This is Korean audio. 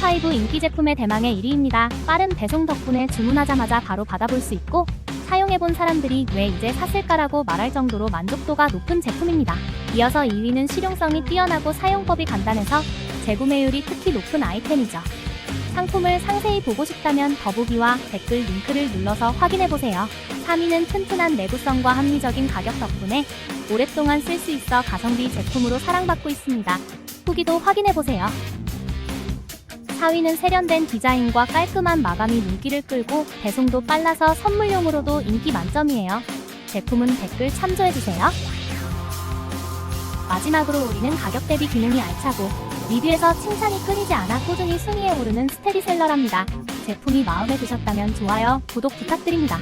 탑5 인기 제품의 대망의 1위입니다. 빠른 배송 덕분에 주문하자마자 바로 받아볼 수 있고 사용해본 사람들이 왜 이제 샀을까라고 말할 정도로 만족도가 높은 제품입니다. 이어서 2위는 실용성이 뛰어나고 사용법이 간단해서 재구매율이 특히 높은 아이템이죠. 상품을 상세히 보고 싶다면 더보기와 댓글 링크를 눌러서 확인해보세요. 3위는 튼튼한 내구성과 합리적인 가격 덕분에 오랫동안 쓸 수 있어 가성비 제품으로 사랑받고 있습니다. 후기도 확인해보세요. 4위는 세련된 디자인과 깔끔한 마감이 눈길을 끌고 배송도 빨라서 선물용으로도 인기 만점이에요. 제품은 댓글 참조해주세요. 마지막으로 우리는 가격 대비 기능이 알차고 리뷰에서 칭찬이 끊이지 않아 꾸준히 순위에 오르는 스테디셀러랍니다. 제품이 마음에 드셨다면 좋아요, 구독 부탁드립니다.